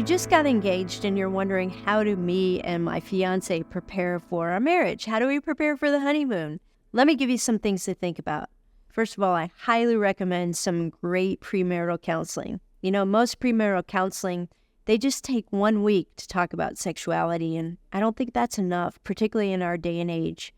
You just got engaged and you're wondering, how do me and my fiance prepare for our marriage? How do we prepare for the honeymoon? Let me give you some things to think about. First of all, I highly recommend some great premarital counseling. Most premarital counseling, they just take 1 week to talk about sexuality, and I don't think that's enough, particularly in our day and age.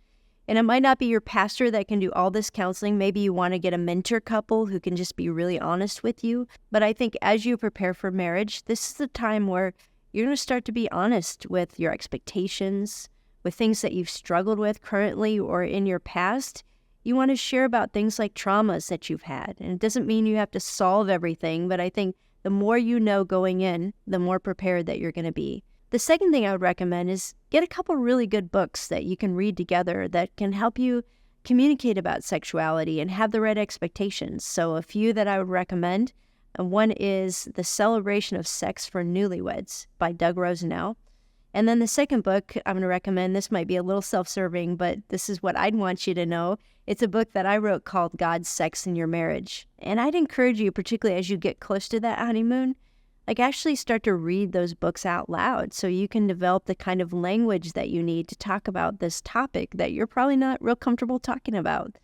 And it might not be your pastor that can do all this counseling. Maybe you want to get a mentor couple who can just be really honest with you. But I think as you prepare for marriage, this is the time where you're going to start to be honest with your expectations, with things that you've struggled with currently or in your past. You want to share about things like traumas that you've had. And it doesn't mean you have to solve everything, but I think the more you know going in, the more prepared that you're going to be. The second thing I would recommend is get a couple really good books that you can read together that can help you communicate about sexuality and have the right expectations. So a few that I would recommend, one is The Celebration of Sex for Newlyweds by Doug Rosenau. And then the second book I'm going to recommend, this might be a little self-serving, but this is what I'd want you to know. It's a book that I wrote called God's Sex in Your Marriage. And I'd encourage you, particularly as you get close to that honeymoon, actually start to read those books out loud so you can develop the kind of language that you need to talk about this topic that you're probably not real comfortable talking about.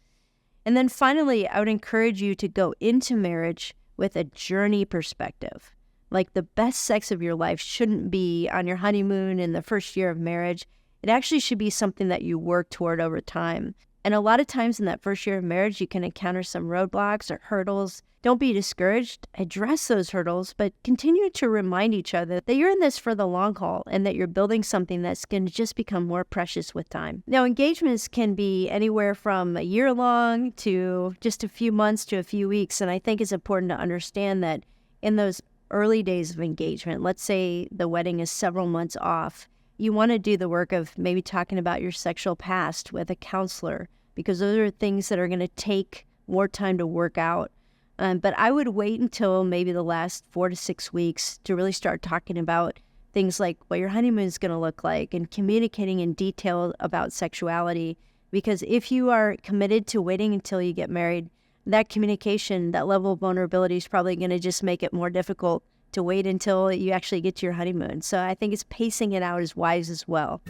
And then finally, I would encourage you to go into marriage with a journey perspective. Like, the best sex of your life shouldn't be on your honeymoon in the first year of marriage. It actually should be something that you work toward over time. And a lot of times in that first year of marriage, you can encounter some roadblocks or hurdles. Don't be discouraged. Address those hurdles, but continue to remind each other that you're in this for the long haul and that you're building something that's going to just become more precious with time. Now, engagements can be anywhere from a year long to just a few months to a few weeks. And I think it's important to understand that in those early days of engagement, let's say the wedding is several months off, you want to do the work of maybe talking about your sexual past with a counselor, because those are things that are going to take more time to work out. But I would wait until maybe the last 4 to 6 weeks to really start talking about things like what your honeymoon is going to look like and communicating in detail about sexuality. Because if you are committed to waiting until you get married, that communication, that level of vulnerability is probably going to just make it more difficult to wait until you actually get to your honeymoon. So I think it's pacing it out is wise as well.